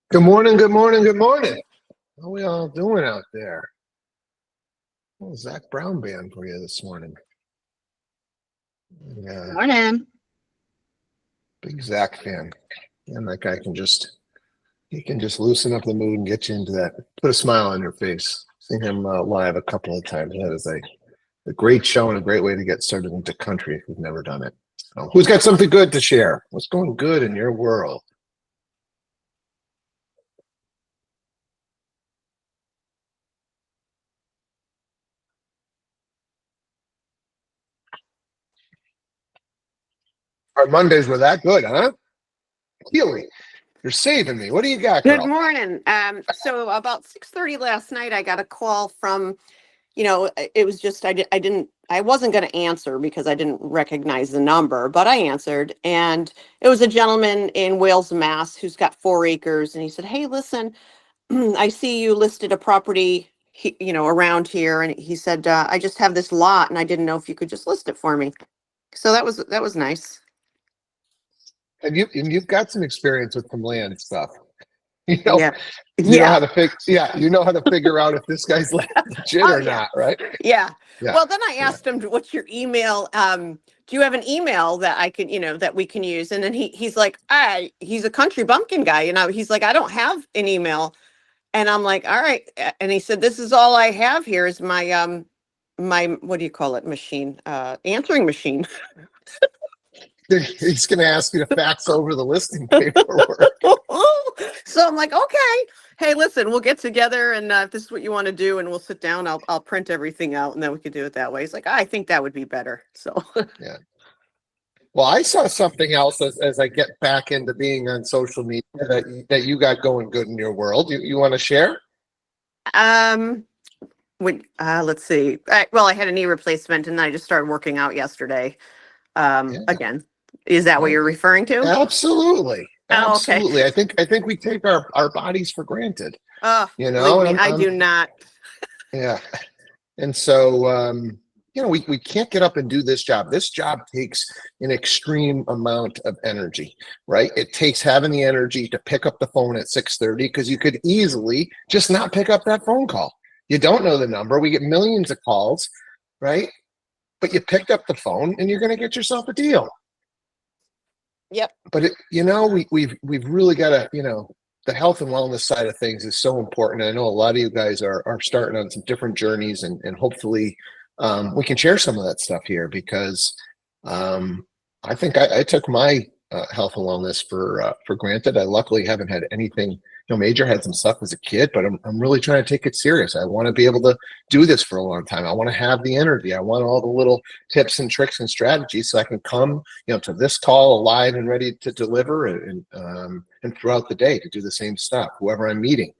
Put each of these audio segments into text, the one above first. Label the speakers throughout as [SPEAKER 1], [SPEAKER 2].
[SPEAKER 1] Good morning, good morning, good morning. How we all doing out there? Well, Zach Brown band for you this morning. Yeah,
[SPEAKER 2] Morning.
[SPEAKER 1] big Zach fan. And that guy he can just loosen up the mood and get you into that, put a smile on your face. Seen him live a couple of times. That is a great show and a great way to get started into country if you've never done it. So, who's got something good to share? What's going good in your world? Our Mondays were that good, huh? Keely, you're saving me. What do you got,
[SPEAKER 2] Good
[SPEAKER 1] girl?
[SPEAKER 2] morning. So about 6:30 last night, I got a call from, it was just I wasn't going to answer because I didn't recognize the number, but I answered, and it was a gentleman in Wales, Mass, who's got 4 acres, and he said, "Hey, listen, I see you listed a property, around here," and he said, "I just have this lot, and I didn't know if you could just list it for me." So that was nice.
[SPEAKER 1] And you've got some experience with some land stuff. You know,
[SPEAKER 2] Yeah,
[SPEAKER 1] you know
[SPEAKER 2] yeah.
[SPEAKER 1] how to fix, yeah, you know how to figure out if this guy's legit
[SPEAKER 2] Oh
[SPEAKER 1] or
[SPEAKER 2] yeah.
[SPEAKER 1] not, right?
[SPEAKER 2] Yeah.
[SPEAKER 1] Yeah,
[SPEAKER 2] Well, then I
[SPEAKER 1] yeah.
[SPEAKER 2] asked him, "What's your email? Do you have an email that I could, that we can use?" And then he's like, he's a country bumpkin guy, he's like, "I don't have an email." And I'm like, "All right." And he said, "This is all I have here is my what do you call it, machine, answering machine."
[SPEAKER 1] He's going to ask you to fax over the listing paperwork.
[SPEAKER 2] So I'm like, "Okay, hey, listen, we'll get together, and if this is what you want to do, and we'll sit down. I'll print everything out, and then we could do it that way." He's like, "I think that would be better." So.
[SPEAKER 1] Yeah. Well, I saw something else as I get back into being on social media that you got going good in your world. You want to share?
[SPEAKER 2] Um, let's see. Well, I had a knee replacement, and I just started working out yesterday.
[SPEAKER 1] Yeah.
[SPEAKER 2] Again, is that what
[SPEAKER 1] Oh,
[SPEAKER 2] you're referring to?
[SPEAKER 1] absolutely.
[SPEAKER 2] Oh, okay.
[SPEAKER 1] Absolutely. I think we take our bodies for granted,
[SPEAKER 2] Oh,
[SPEAKER 1] you
[SPEAKER 2] believe
[SPEAKER 1] know, and
[SPEAKER 2] me,
[SPEAKER 1] I'm,
[SPEAKER 2] I
[SPEAKER 1] I'm
[SPEAKER 2] do not.
[SPEAKER 1] yeah. And so, we can't get up and do this job. This job takes an extreme amount of energy, right? It takes having the energy to pick up the phone at 6:30 because you could easily just not pick up that phone call. You don't know the number. We get millions of calls, right? But you picked up the phone and you're going to get yourself a deal.
[SPEAKER 2] Yep.
[SPEAKER 1] But we've really got to, the health and wellness side of things is so important. I know a lot of you guys are starting on some different journeys, and hopefully we can share some of that stuff here because I think I took my health and wellness for granted. I luckily haven't had anything major. Had some stuff as a kid, but I'm really trying to take it serious. I want to be able to do this for a long time. I want to have the energy. I want all the little tips and tricks and strategies so I can come to this call alive and ready to deliver, and throughout the day to do the same stuff. Whoever I'm meeting,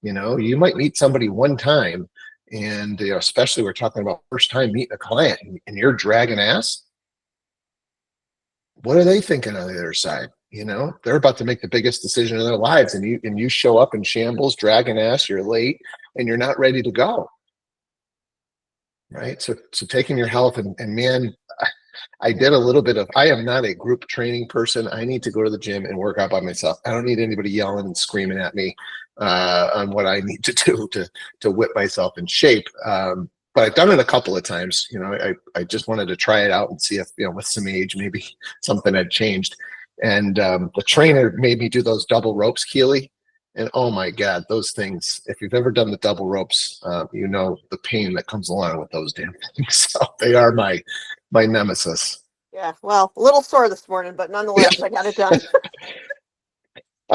[SPEAKER 1] you might meet somebody one time, and especially we're talking about first time meeting a client, and you're dragging ass. What are they thinking on the other side? They're about to make the biggest decision of their lives, and you show up in shambles, dragging ass. You're late, and you're not ready to go. Right. So taking your health and man, I did a little bit of, I am not a group training person. I need to go to the gym and work out by myself. I don't need anybody yelling and screaming at me on what I need to do to whip myself in shape. But I've done it a couple of times. I just wanted to try it out and see if, with some age, maybe something had changed. And the trainer made me do those double ropes, Keely. And oh my God, those things, if you've ever done the double ropes, you know the pain that comes along with those damn things. So they are my nemesis.
[SPEAKER 2] Yeah. Well, a little sore this morning, but
[SPEAKER 1] Yeah.
[SPEAKER 2] nonetheless, I got it done.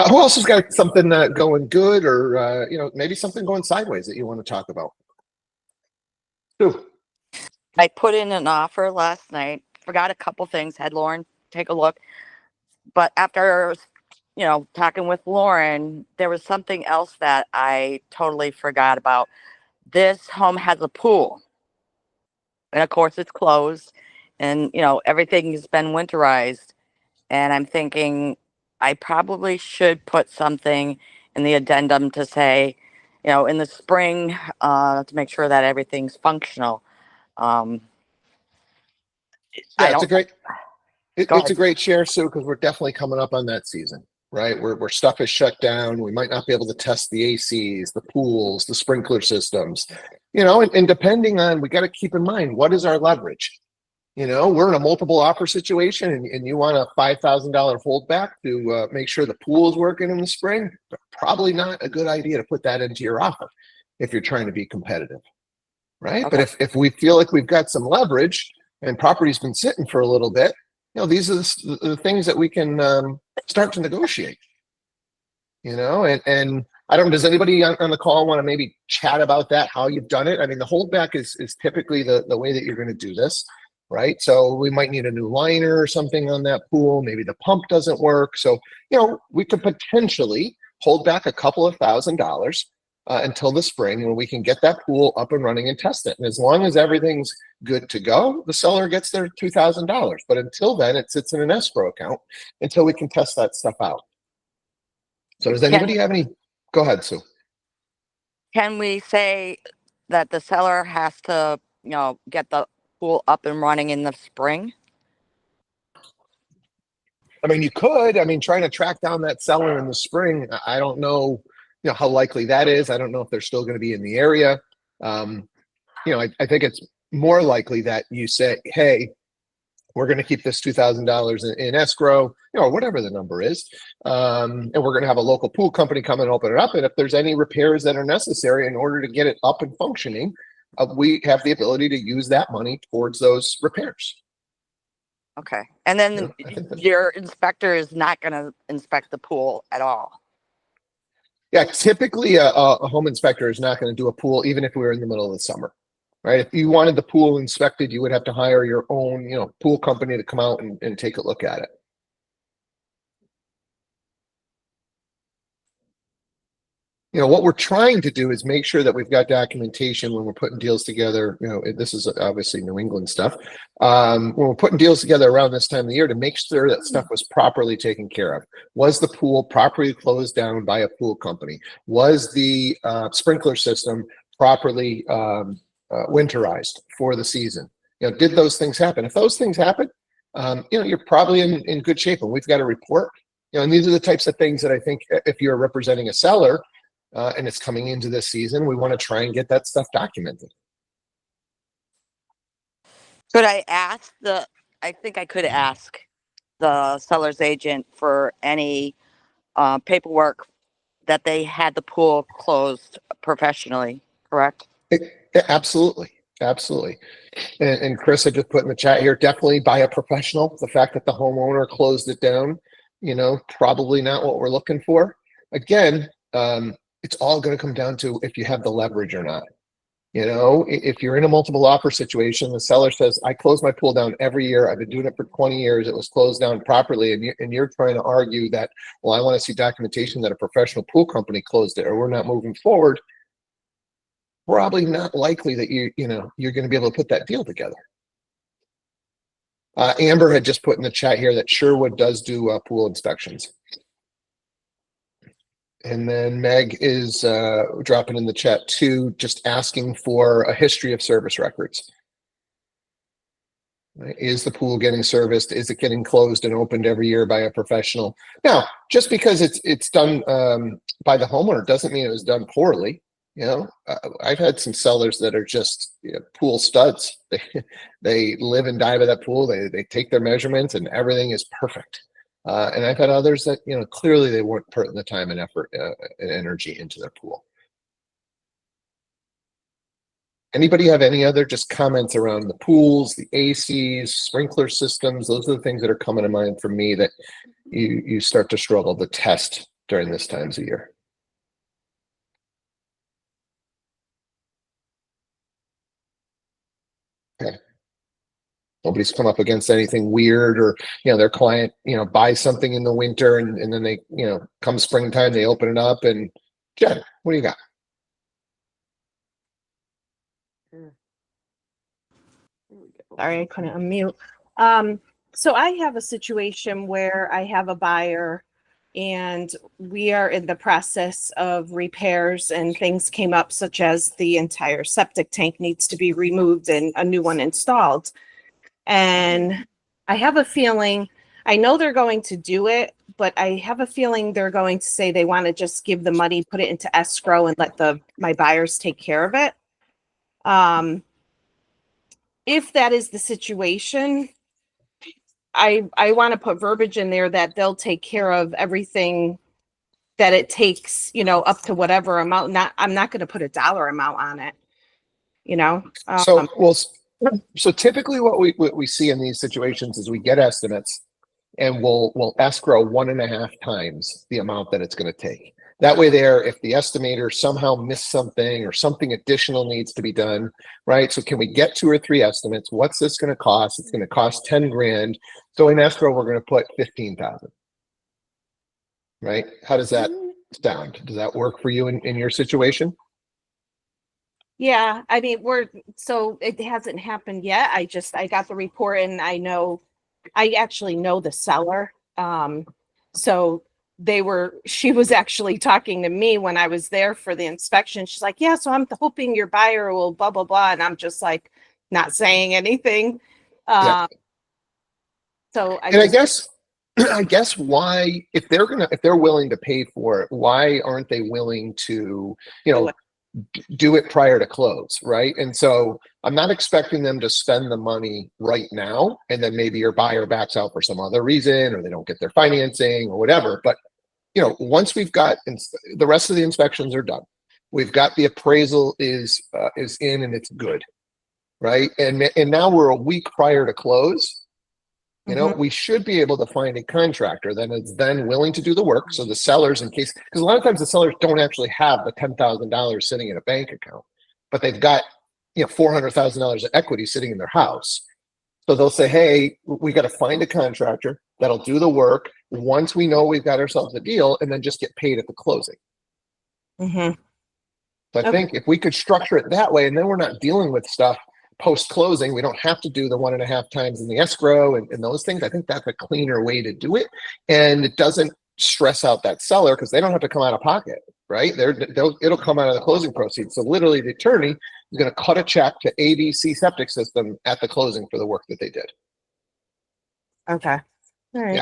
[SPEAKER 1] Who else has got something going good, or maybe something going sideways that you want to talk about? Who?
[SPEAKER 3] I put in an offer last night. Forgot a couple things. Had Lauren take a look. But after, talking with Lauren, there was something else that I totally forgot about. This home has a pool. And of course, it's closed. And, everything has been winterized. And I'm thinking I probably should put something in the addendum to say, in the spring, to make sure that everything's functional. Um,
[SPEAKER 1] Yeah,
[SPEAKER 3] I don't.
[SPEAKER 1] it's
[SPEAKER 3] Go
[SPEAKER 1] a
[SPEAKER 3] ahead.
[SPEAKER 1] great share, Sue, because we're definitely coming up on that season. right? Where stuff is shut down. We might not be able to test the ACs, the pools, the sprinkler systems, and depending on, we got to keep in mind, what is our leverage? We're in a multiple offer situation and you want a $5,000 holdback to make sure the pool is working in the spring. Probably not a good idea to put that into your offer if you're trying to be competitive, right?
[SPEAKER 3] Okay.
[SPEAKER 1] But if we feel like we've got some leverage and property's been sitting for a little bit, these are the things that we can start to negotiate, and I don't, does anybody on the call want to maybe chat about that, how you've done it? I mean, the holdback is typically the way that you're going to do this, right? So we might need a new liner or something on that pool. Maybe the pump doesn't work. So, we could potentially hold back a couple of $1,000 until the spring when we can get that pool up and running and test it. And as long as everything's good to go, the seller gets their $2,000. But until then, it sits in an escrow account until we can test that stuff out. So does anybody have any? Go ahead, Sue.
[SPEAKER 3] Can we say that the seller has to, get the pool up and running in the spring?
[SPEAKER 1] I mean, you could. I mean, trying to track down that seller in the spring, I don't know, how likely that is. I don't know if they're still going to be in the area. I think it's more likely that you say, hey, we're going to keep this $2,000 in escrow, or whatever the number is. And we're going to have a local pool company come and open it up. And if there's any repairs that are necessary in order to get it up and functioning, we have the ability to use that money towards those repairs.
[SPEAKER 3] Okay. And then your inspector is not going to inspect the pool at all.
[SPEAKER 1] Yeah, typically a home inspector is not going to do a pool, even if we were in the middle of the summer, right? If you wanted the pool inspected, you would have to hire your own, pool company to come out and take a look at it. What we're trying to do is make sure that we've got documentation when we're putting deals together. This is obviously New England stuff. When we're putting deals together around this time of the year, to make sure that stuff was properly taken care of. Was the pool properly closed down by a pool company? Was the sprinkler system properly winterized for the season? Did those things happen? If those things happen, you're probably in good shape. And we've got a report. And these are the types of things that I think if you're representing a seller, and it's coming into this season, we want to try and get that stuff documented.
[SPEAKER 3] Could I ask I think I could ask the seller's agent for any paperwork that they had the pool closed professionally, correct?
[SPEAKER 1] Absolutely. Absolutely. And Chris, I just put in the chat here, definitely by a professional. The fact that the homeowner closed it down, probably not what we're looking for. Again, it's all going to come down to if you have the leverage or not. If you're in a multiple offer situation, the seller says, I close my pool down every year. I've been doing it for 20 years. It was closed down properly. And you're trying to argue that, well, I want to see documentation that a professional pool company closed it or we're not moving forward. Probably not likely that you're going to be able to put that deal together. Amber had just put in the chat here that Sherwood does do pool inspections. And then Meg is dropping in the chat too, just asking for a history of service records. Right? Is the pool getting serviced? Is it getting closed and opened every year by a professional? Now, just because it's done by the homeowner doesn't mean it was done poorly. I've had some sellers that are just pool studs. They live and die by that pool. They take their measurements and everything is perfect. And I've had others that, clearly they weren't putting the time and effort and energy into their pool. Anybody have any other just comments around the pools, the ACs, sprinkler systems? Those are the things that are coming to mind for me that you start to struggle to test during this times of year. Okay. Nobody's come up against anything weird or, their client, buys something in the winter and then they, come springtime, they open it up and Jen, what do you got?
[SPEAKER 4] Sorry, I couldn't unmute. So I have a situation where I have a buyer and we are in the process of repairs and things came up such as the entire septic tank needs to be removed and a new one installed. And I have a feeling, I know they're going to do it, but I have a feeling they're going to say they want to just give the money, put it into escrow, and let my buyers take care of it. If that is the situation, I want to put verbiage in there that they'll take care of everything that it takes, up to whatever amount. I'm not going to put a dollar amount on it, you know.
[SPEAKER 1] So, so typically what we see in these situations is we get estimates and we'll escrow 1.5 times the amount that it's going to take. That way there, if the estimator somehow missed something or something additional needs to be done, right? So can we get 2 or 3 estimates? What's this going to cost? It's going to cost 10 grand. So in escrow, we're going to put 15,000, right? How does that sound? Does that work for you in your situation?
[SPEAKER 4] Yeah, I mean, so it hasn't happened yet. I got the report and I actually know the seller. So she was actually talking to me when I was there for the inspection. She's like, yeah, so I'm hoping your buyer will blah, blah, blah. And I'm just like, not saying anything.
[SPEAKER 1] Yeah.
[SPEAKER 4] So
[SPEAKER 1] And I guess why, if they're willing to pay for it, why aren't they willing to, do it prior to close, right? And so I'm not expecting them to spend the money right now, and then maybe your buyer backs out for some other reason, or they don't get their financing or whatever. But once we've got the rest of the inspections are done, we've got the appraisal is in and it's good, right? And now we're a week prior to close. We should be able to find a contractor that is then willing to do the work. So the sellers, in case, because a lot of times the sellers don't actually have the $10,000 sitting in a bank account, but they've got, $400,000 of equity sitting in their house. So they'll say, hey, we got to find a contractor that'll do the work once we know we've got ourselves a deal, and then just get paid at the closing. So I think if we could structure it that way, and then we're not dealing with stuff post-closing, we don't have to do the 1.5 times in the escrow and those things. I think that's a cleaner way to do it. And it doesn't stress out that seller because they don't have to come out of pocket, right? It'll come out of the closing proceeds. So literally the attorney is going to cut a check to ABC Septic System at the closing for the work that they did.
[SPEAKER 4] Okay. All right.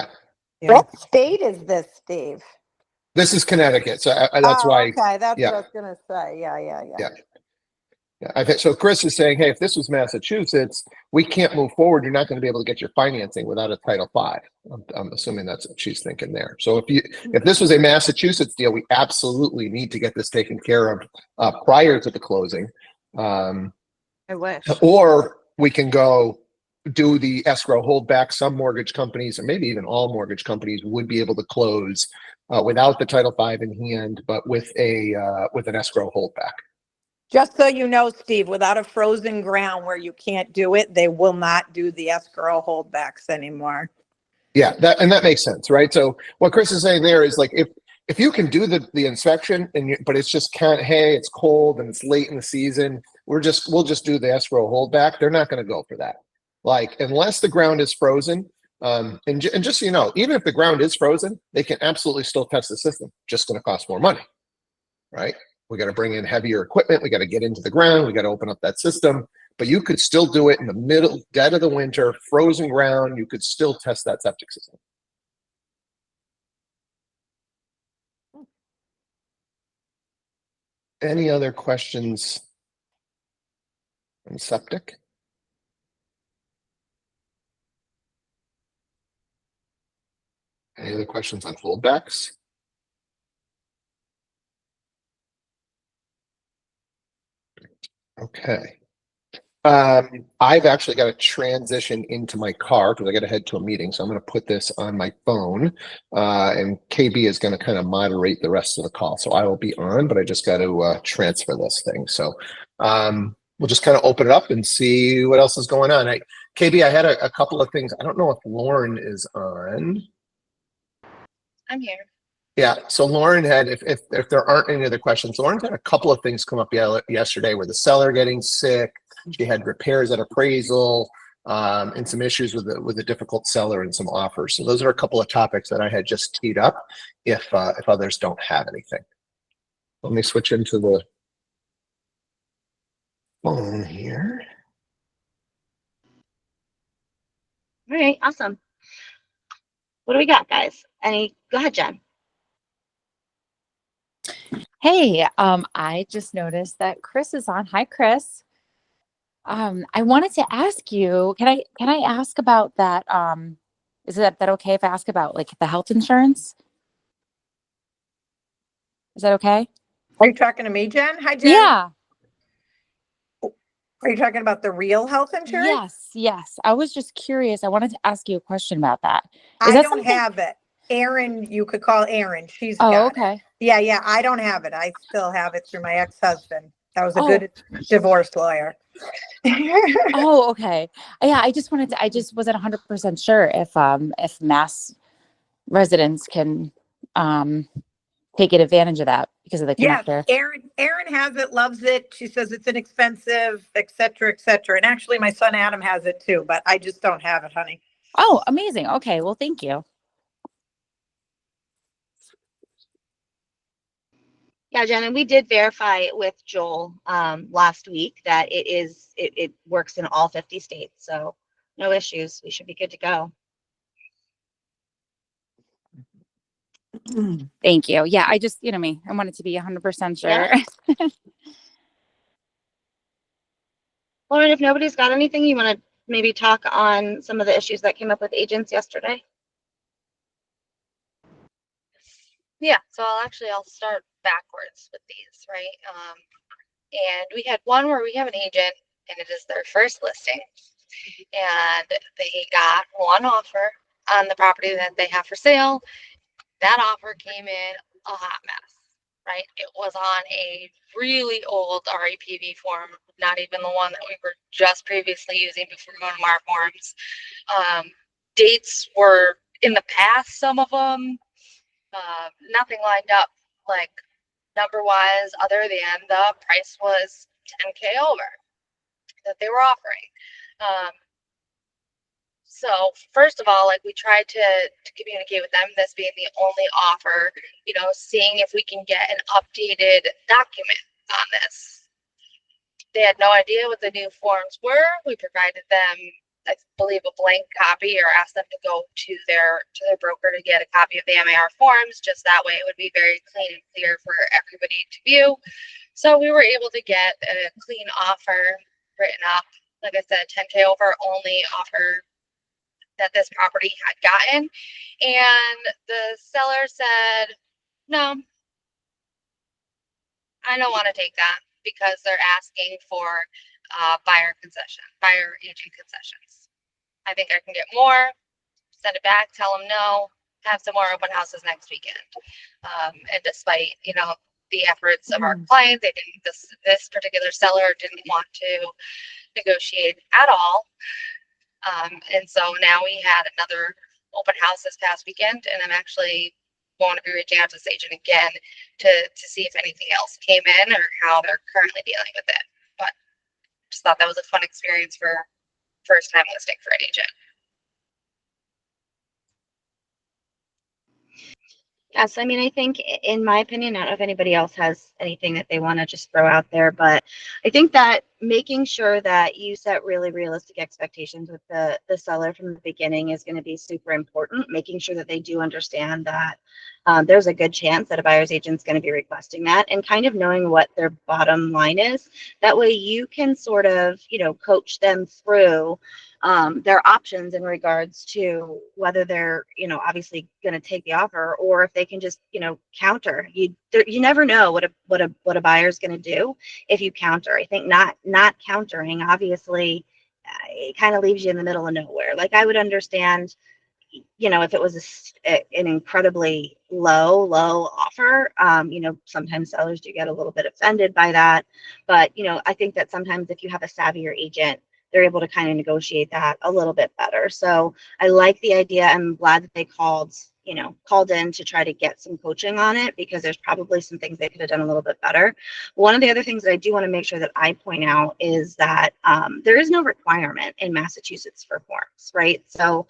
[SPEAKER 1] Yeah.
[SPEAKER 5] What state is this, Steve?
[SPEAKER 1] This is Connecticut. So that's why.
[SPEAKER 5] Okay, that's
[SPEAKER 1] yeah.
[SPEAKER 5] what I was gonna say. Yeah.
[SPEAKER 1] Yeah. I think so. Chris is saying, hey, if this was Massachusetts, we can't move forward. You're not going to be able to get your financing without a Title V. I'm assuming that's what she's thinking there. So if this was a Massachusetts deal, we absolutely need to get this taken care of prior to the closing.
[SPEAKER 4] I wish.
[SPEAKER 1] Or we can go do the escrow holdback. Some mortgage companies, or maybe even all mortgage companies, would be able to close without the Title V in hand, but with an escrow holdback.
[SPEAKER 5] Just so you know, Steve, without a frozen ground where you can't do it, they will not do the escrow holdbacks anymore.
[SPEAKER 1] Yeah, that makes sense, right? So what Chris is saying there is like if you can do the inspection but it's just hey, it's cold and it's late in the season, we'll just do the escrow holdback. They're not going to go for that. Like unless the ground is frozen, and just so you know, even if the ground is frozen, they can absolutely still test the system. Just going to cost more money, right? We got to bring in heavier equipment. We got to get into the ground. We got to open up that system. But you could still do it in the dead of the winter, frozen ground. You could still test that septic system. Any other questions on septic? Any other questions on holdbacks? Okay. I've actually got to transition into my car because I got to head to a meeting. So I'm going to put this on my phone, and KB is going to kind of moderate the rest of the call. So I will be on, but I just got to transfer this thing. So we'll just kind of open it up and see what else is going on. KB, I had a couple of things. I don't know if Lauren is on.
[SPEAKER 6] I'm here.
[SPEAKER 1] Yeah, so Lauren had, if there aren't any other questions, Lauren had a couple of things come up yesterday where the seller getting sick, she had repairs at appraisal, and some issues with a difficult seller and some offers. So those are a couple of topics that I had just teed up if others don't have anything. Let me switch into the phone here.
[SPEAKER 6] All right, awesome. What do we got, guys? Go ahead, Jen.
[SPEAKER 7] Hey, I just noticed that Chris is on. Hi, Chris. I wanted to ask you, can I ask about that? Is that okay if I ask about like the health insurance? Is that okay?
[SPEAKER 5] Are you talking to me, Jen? Hi, Jen.
[SPEAKER 7] Yeah.
[SPEAKER 5] Are you talking about the real health insurance?
[SPEAKER 7] Yes. I was just curious. I wanted to ask you a question about that. Is
[SPEAKER 5] I
[SPEAKER 7] that
[SPEAKER 5] don't
[SPEAKER 7] something?
[SPEAKER 5] have it. Erin, you could call Erin. She's
[SPEAKER 7] Oh,
[SPEAKER 5] got it.
[SPEAKER 7] okay.
[SPEAKER 5] Yeah, I don't have it. I still have it through my ex-husband. That was a
[SPEAKER 7] Oh.
[SPEAKER 5] good divorce lawyer.
[SPEAKER 7] Oh, okay. Yeah, I just wasn't 100% sure if Mass residents can take advantage of that because of the
[SPEAKER 5] Yes,
[SPEAKER 7] connector.
[SPEAKER 5] Erin has it, loves it. She says it's inexpensive, et cetera, et cetera. And actually my son Adam has it too, but I just don't have it, honey.
[SPEAKER 7] Oh, amazing. Okay, well, thank you.
[SPEAKER 6] Yeah, Jen, and we did verify with Joel last week that it works in all 50 states. So no issues. We should be good to go.
[SPEAKER 7] Thank you. Yeah, I just, me, I wanted to be 100% sure.
[SPEAKER 6] Yeah. Lauren, if nobody's got anything, you want to maybe talk on some of the issues that came up with agents yesterday?
[SPEAKER 8] Yeah, so I'll start backwards with these, right? And we had one where we have an agent and it is their first listing, and they got one offer on the property that they have for sale. That offer came in a hot mess, right? It was on a really old REPV form, not even the one that we were just previously using before going to our forms. Dates were in the past, some of them. Nothing lined up like number wise, other than the price was 10K over that they were offering. So first of all, like we tried to communicate with them, this being the only offer, seeing if we can get an updated document on this. They had no idea what the new forms were. We provided them, I believe, a blank copy, or asked them to go to their broker to get a copy of the MAR forms. Just that way it would be very clean and clear for everybody to view. So we were able to get a clean offer written up. Like I said, 10K over only offer that this property had gotten. And the seller said, no, I don't want to take that because they're asking for buyer agent concessions. I think I can get more, send it back, tell them no, have some more open houses next weekend. And despite, the efforts of our client, this particular seller didn't want to negotiate at all. And so now we had another open house this past weekend, and I'm actually going to be reaching out to this agent again to see if anything else came in or how they're currently dealing with it. But just thought that was a fun experience for first time listing for an agent.
[SPEAKER 6] Yes, I mean, I think, in my opinion, I don't know if anybody else has anything that they want to just throw out there, but I think that making sure that you set really realistic expectations with the seller from the beginning is going to be super important. Making sure that they do understand that there's a good chance that a buyer's agent is going to be requesting that, and kind of knowing what their bottom line is. That way you can sort of, coach them through their options in regards to whether they're, obviously going to take the offer, or if they can just, counter. You never know what a buyer's going to do if you counter. I think not countering, obviously, it kind of leaves you in the middle of nowhere. Like, I would understand, if it was an incredibly low offer, sometimes sellers do get a little bit offended by that. But, I think that sometimes if you have a savvier agent, they're able to kind of negotiate that a little bit better. So I like the idea. I'm glad that they called in to try to get some coaching on it, because there's probably some things they could have done a little bit better. One of the other things that I do want to make sure that I point out is that there is no requirement in Massachusetts for forms, right? So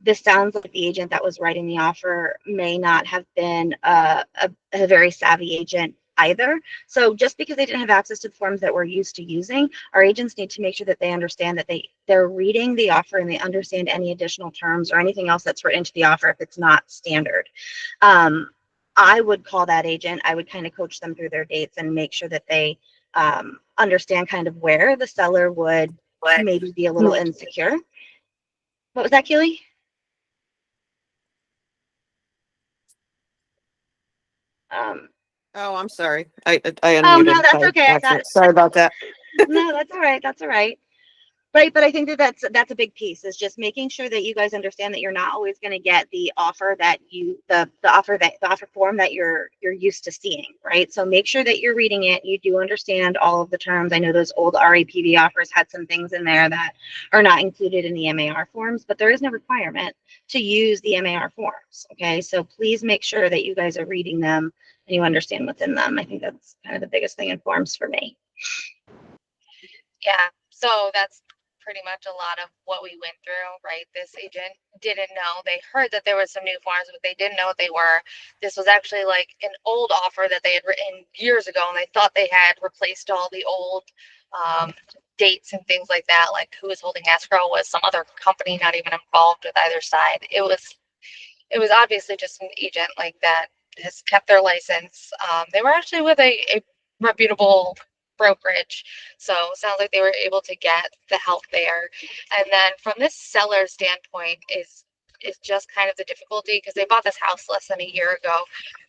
[SPEAKER 6] this sounds like the agent that was writing the offer may not have been a very savvy agent either. So just because they didn't have access to the forms that we're used to using, our agents need to make sure that they understand that they're reading the offer and they understand any additional terms or anything else that's written into the offer if it's not standard. I would call that agent. I would kind of coach them through their dates and make sure that they understand kind of where the seller would maybe be a little insecure. What was that, Keely?
[SPEAKER 2] Oh, I'm sorry. I
[SPEAKER 6] Oh, no,
[SPEAKER 2] unmuted
[SPEAKER 6] that's
[SPEAKER 2] by
[SPEAKER 6] okay. I got
[SPEAKER 2] accident. Sorry about that.
[SPEAKER 6] No, that's all right. That's all right. Right, but I think that that's a big piece, is just making sure that you guys understand that you're not always going to get the offer that the offer form that you're used to seeing, right? So make sure that you're reading it. You do understand all of the terms. I know those old RAPV offers had some things in there that are not included in the MAR forms, but there is no requirement to use the MAR forms. Okay, so please make sure that you guys are reading them and you understand what's in them. I think that's kind of the biggest thing in forms for me.
[SPEAKER 8] Yeah, so that's pretty much a lot of what we went through, right? This agent didn't know. They heard that there was some new forms, but they didn't know what they were. This was actually like an old offer that they had written years ago, and they thought they had replaced all the old dates and things like that. Like who was holding escrow was some other company, not even involved with either side. It was obviously just an agent like that has kept their license. They were actually with a reputable brokerage, so it sounds like they were able to get the help there. And then from this seller standpoint is just kind of the difficulty, because they bought this house less than a year ago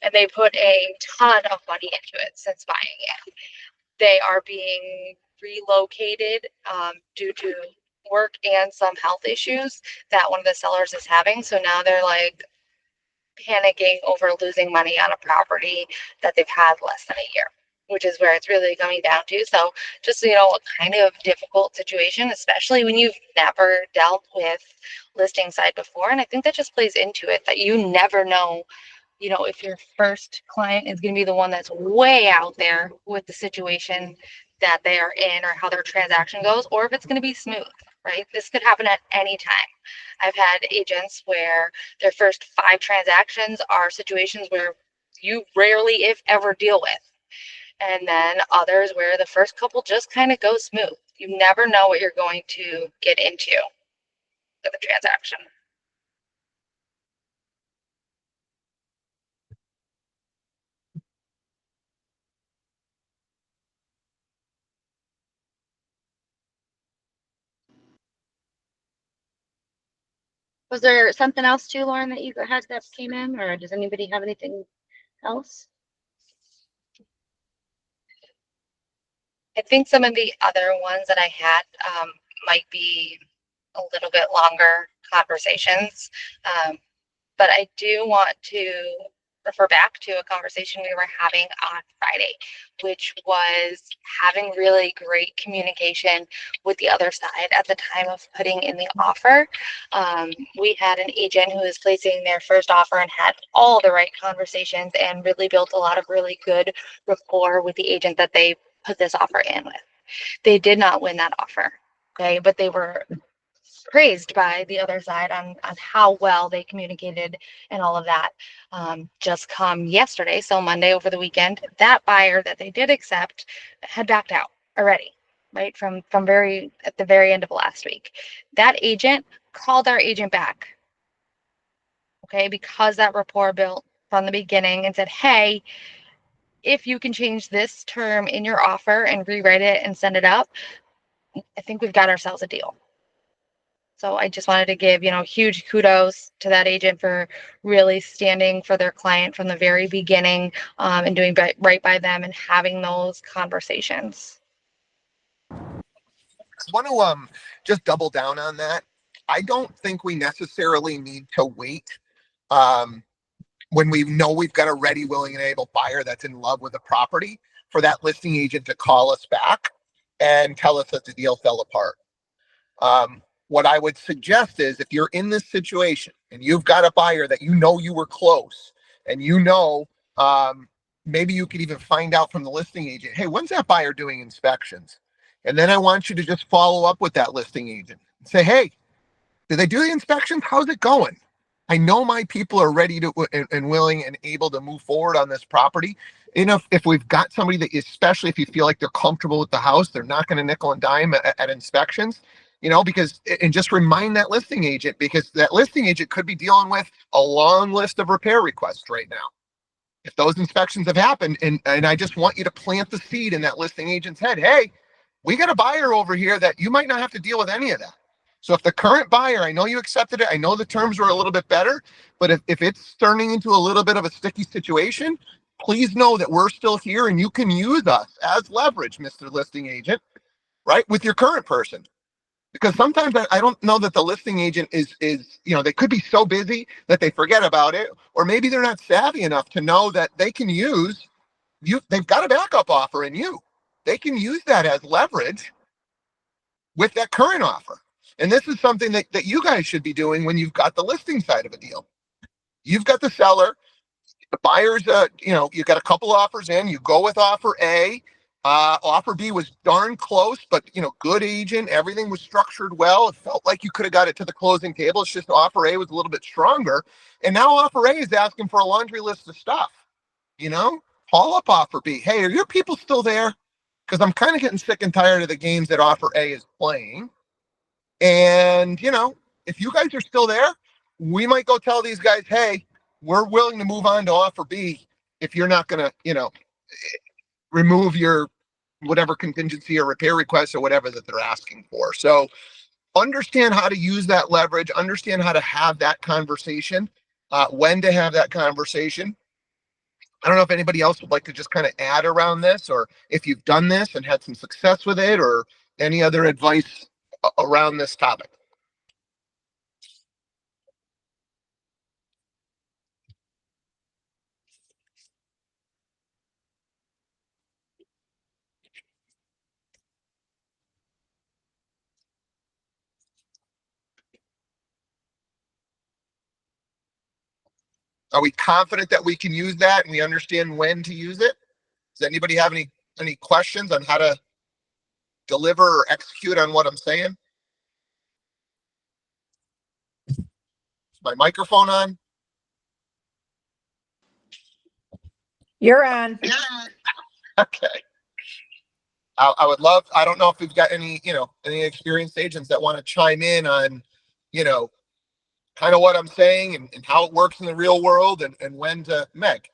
[SPEAKER 8] and they put a ton of money into it since buying it. They are being relocated due to work and some health issues that one of the sellers is having. So now they're like panicking over losing money on a property that they've had less than a year, which is where it's really coming down to. So just, a kind of difficult situation, especially when you've never dealt with listing side before. And I think that just plays into it, that you never know, if your first client is going to be the one that's way out there with the situation that they are in or how their transaction goes, or if it's going to be smooth, right? This could happen at any time. I've had agents where their first 5 transactions are situations where you rarely, if ever, deal with. And then others where the first couple just kind of go smooth. You never know what you're going to get into with a transaction.
[SPEAKER 6] Was there something else too, Lauren, that you had that came in, or does anybody have anything else?
[SPEAKER 8] I think some of the other ones that I had might be a little bit longer conversations. But I do want to refer back to a conversation we were having on Friday, which was having really great communication with the other side at the time of putting in the offer. We had an agent who was placing their first offer and had all the right conversations and really built a lot of really good rapport with the agent that they put this offer in with. They did not win that offer. Okay, but they were praised by the other side on how well they communicated and all of that. Just come yesterday, so Monday over the weekend, that buyer that they did accept had backed out already, right? From at the very end of last week. That agent called our agent back, okay, because that rapport built from the beginning, and said, hey, if you can change this term in your offer and rewrite it and send it up, I think we've got ourselves a deal. So I just wanted to give, huge kudos to that agent for really standing for their client from the very beginning, and doing right by them and having those conversations.
[SPEAKER 1] I want to just double down on that. I don't think we necessarily need to wait when we know we've got a ready, willing, and able buyer that's in love with the property for that listing agent to call us back and tell us that the deal fell apart. What I would suggest is, if you're in this situation and you've got a buyer that you were close, and maybe you could even find out from the listing agent, hey, when's that buyer doing inspections? And then I want you to just follow up with that listing agent and say, hey, did they do the inspections? How's it going? I know my people are ready to and willing and able to move forward on this property. if we've got somebody that, especially if you feel like they're comfortable with the house, they're not going to nickel and dime at inspections, because, and just remind that listing agent, because that listing agent could be dealing with a long list of repair requests right now. If those inspections have happened, and I just want you to plant the seed in that listing agent's head, hey, we got a buyer over here that you might not have to deal with any of that. So if the current buyer, I know you accepted it, I know the terms were a little bit better, but if it's turning into a little bit of a sticky situation, please know that we're still here and you can use us as leverage, Mr. Listing Agent, right, with your current person. Because sometimes I don't know that the listing agent is, they could be so busy that they forget about it, or maybe they're not savvy enough to know that they can use you. They've got a backup offer in you. They can use that as leverage with that current offer. And this is something that you guys should be doing when you've got the listing side of a deal. You've got the seller, the buyer's, you got a couple offers in, you go with offer A. Offer B was darn close, but good agent, everything was structured well. It felt like you could have got it to the closing table. It's just offer A was a little bit stronger. And now offer A is asking for a laundry list of stuff. Call up offer B. Hey, are your people still there? Because I'm kind of getting sick and tired of the games that offer A is playing. And, if you guys are still there, we might go tell these guys, hey, we're willing to move on to offer B if you're not going to, remove your whatever contingency or repair requests or whatever that they're asking for. So understand how to use that leverage, understand how to have that conversation, when to have that conversation. I don't know if anybody else would like to just kind of add around this, or if you've done this and had some success with it, or any other advice around this topic. Are we confident that we can use that and we understand when to use it? Does anybody have any questions on how to deliver or execute on what I'm saying? Is my microphone on?
[SPEAKER 5] You're on.
[SPEAKER 1] Okay. I would love, I don't know if we've got any experienced agents that want to chime in on, kind of what I'm saying and how it works in the real world and when to Meg.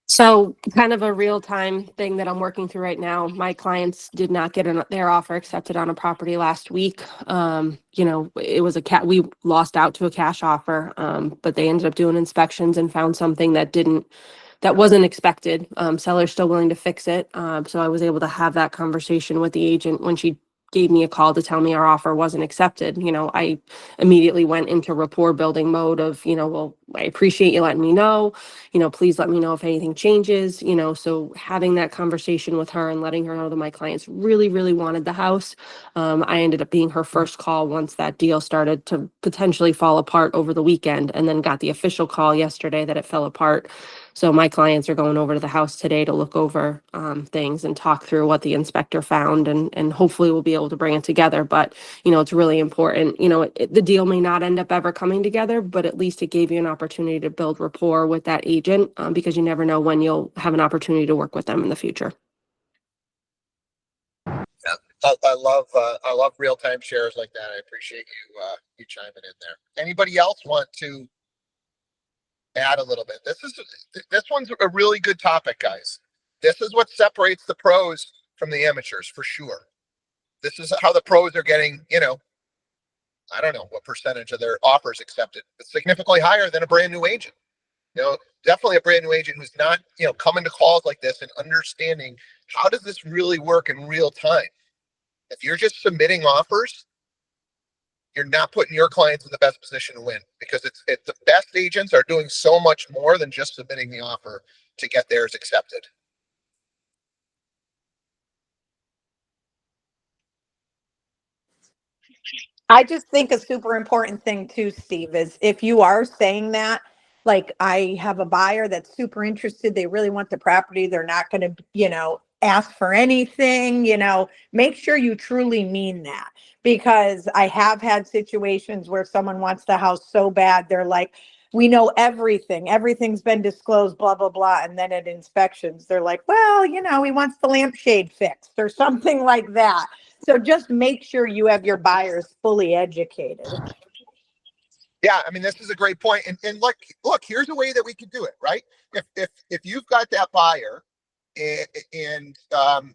[SPEAKER 9] So kind of a real time thing that I'm working through right now. My clients did not get their offer accepted on a property last week. It was we lost out to a cash offer, but they ended up doing inspections and found something that wasn't expected. Seller's still willing to fix it. So I was able to have that conversation with the agent when she gave me a call to tell me our offer wasn't accepted. I immediately went into rapport building mode of, well, I appreciate you letting me know, please let me know if anything changes, so having that conversation with her and letting her know that my clients really, really wanted the house. I ended up being her first call once that deal started to potentially fall apart over the weekend, and then got the official call yesterday that it fell apart. So my clients are going over to the house today to look over things and talk through what the inspector found, and hopefully we'll be able to bring it together. But, it's really important. The deal may not end up ever coming together, but at least it gave you an opportunity to build rapport with that agent, because you never know when you'll have an opportunity to work with them in the future.
[SPEAKER 1] I love real-time shares like that. I appreciate you chiming in there. Anybody else want to add a little bit? This one's a really good topic, guys. This is what separates the pros from the amateurs, for sure. This is how the pros are getting, I don't know what percentage of their offers accepted. It's significantly higher than a brand new agent. Definitely a brand new agent who's not, coming to calls like this and understanding how does this really work in real time. If you're just submitting offers, you're not putting your clients in the best position to win, because it's the best agents are doing so much more than just submitting the offer to get theirs accepted.
[SPEAKER 5] I just think a super important thing too, Steve, is if you are saying that, like, I have a buyer that's super interested, they really want the property, they're not going to, ask for anything, make sure you truly mean that. Because I have had situations where someone wants the house so bad, they're like, we know everything. Everything's been disclosed, blah, blah, blah. And then at inspections, they're like, well, he wants the lampshade fixed or something like that. So just make sure you have your buyers fully educated.
[SPEAKER 1] Yeah, I mean, this is a great point. And look, here's a way that we can do it, right? If you've got that buyer and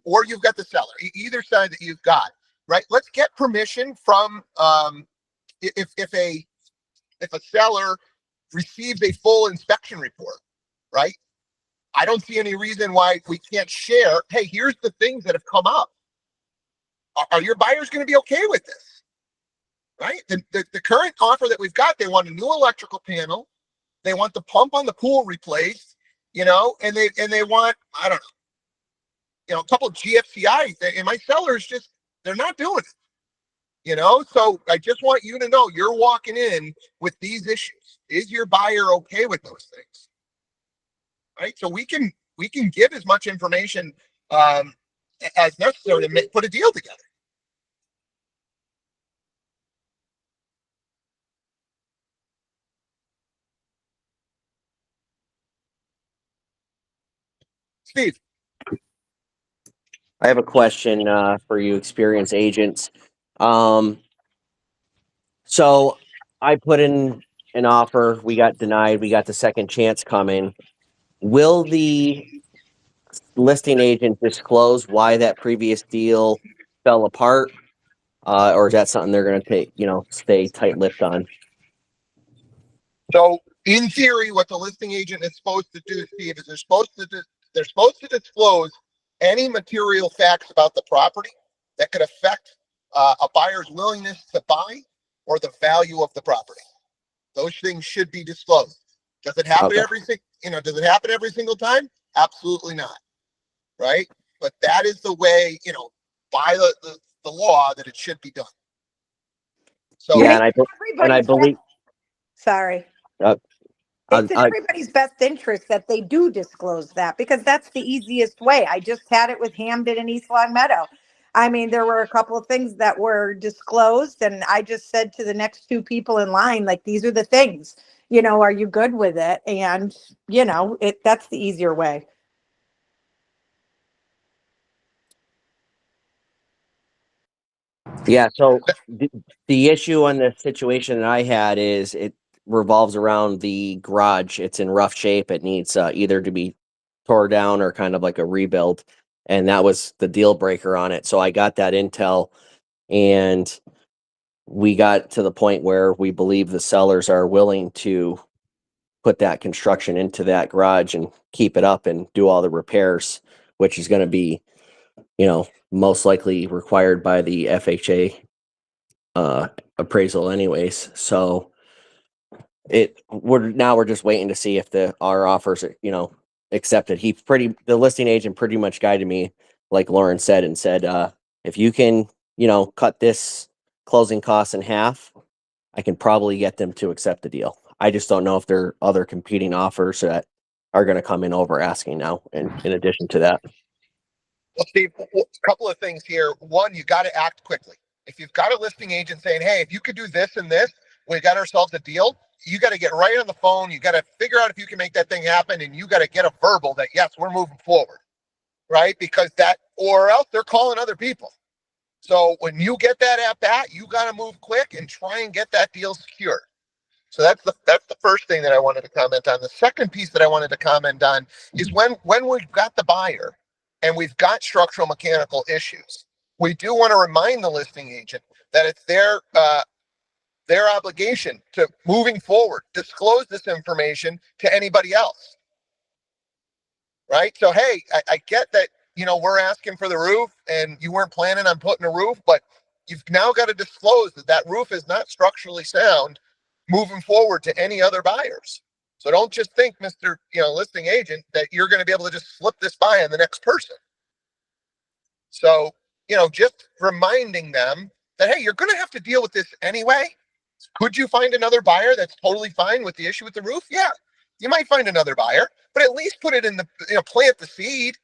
[SPEAKER 1] or you've got the seller, either side that you've got, right? Let's get permission from if a seller receives a full inspection report, right? I don't see any reason why we can't share. Hey, here's the things that have come up. Are your buyers going to be okay with this? Right? The current offer that we've got, they want a new electrical panel. They want the pump on the pool replaced, and they want, I don't know, a couple of GFCIs. And my sellers they're not doing it, So I just want you to know you're walking in with these issues. Is your buyer okay with those things? Right? So we can give as much information as necessary to put a deal together. Steve.
[SPEAKER 10] I have a question for you, experienced agents. So I put in an offer. We got denied. We got the second chance coming. Will the listing agent disclose why that previous deal fell apart? Or is that something they're going to take, stay tight-lipped on?
[SPEAKER 1] So in theory, what the listing agent is supposed to do, Steve, is they're supposed to disclose any material facts about the property that could affect a buyer's willingness to buy or the value of the property. Those things should be disclosed. Does it happen Does it happen every single time? Absolutely not. Right? But that is the way, by the law that it should be done. So
[SPEAKER 10] yeah, and I believe.
[SPEAKER 5] Sorry. It's in everybody's best interest that they do disclose that, because that's the easiest way. I just had it with Hamden and East Long Meadow. I mean, there were a couple of things that were disclosed, and I just said to the next two people in line, like, these are the things, are you good with it? And, that's the easier way.
[SPEAKER 10] Yeah, so the issue on the situation that I had is it revolves around the garage. It's in rough shape. It needs either to be tore down or kind of like a rebuild. And that was the deal breaker on it. So I got that intel, and we got to the point where we believe the sellers are willing to put that construction into that garage and keep it up and do all the repairs, which is going to be, most likely required by the FHA appraisal anyways. So we're just waiting to see if our offers are, accepted. The listing agent pretty much guided me, like Lauren said, and said, if you can, cut this closing costs in half, I can probably get them to accept the deal. I just don't know if there are other competing offers that are going to come in over asking now. And in addition to that.
[SPEAKER 1] Well, Steve, a couple of things here. One, you got to act quickly. If you've got a listing agent saying, hey, if you could do this and this, we got ourselves a deal, you got to get right on the phone. You got to figure out if you can make that thing happen, and you got to get a verbal that, yes, we're moving forward, right? Because or else they're calling other people. So when you get that at bat, you got to move quick and try and get that deal secured. So that's the first thing that I wanted to comment on. The second piece that I wanted to comment on is when we've got the buyer and we've got structural mechanical issues, we do want to remind the listing agent that it's their obligation to, moving forward, disclose this information to anybody else. Right? So, hey, I get that, we're asking for the roof and you weren't planning on putting a roof, but you've now got to disclose that roof is not structurally sound moving forward to any other buyers. So don't just think, Mr. Listing agent, that you're going to be able to just slip this by on the next person. So, just reminding them that, hey, you're going to have to deal with this anyway. Could you find another buyer that's totally fine with the issue with the roof? Yeah, you might find another buyer, but at least put it in plant the seed.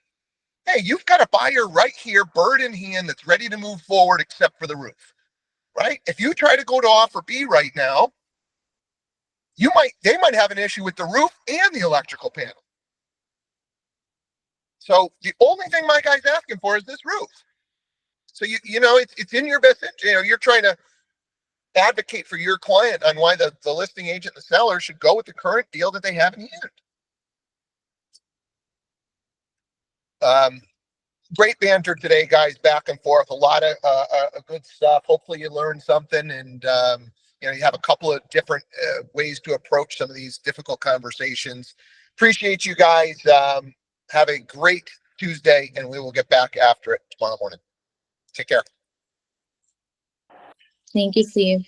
[SPEAKER 1] Hey, you've got a buyer right here, bird in hand, that's ready to move forward except for the roof, right? If you try to go to offer B right now, they might have an issue with the roof and the electrical panel. So the only thing my guy's asking for is this roof. So you know it's in your best interest. You know, you're trying to advocate for your client on why the listing agent and the seller should go with the current deal that they have in hand. Great banter today, guys, back and forth. A lot of good stuff. Hopefully you learned something, and you know, you have a couple of different ways to approach some of these difficult conversations. Appreciate you guys. Have a great Tuesday, and we will get back after it tomorrow morning. Take care.
[SPEAKER 11] Thank you, Steve.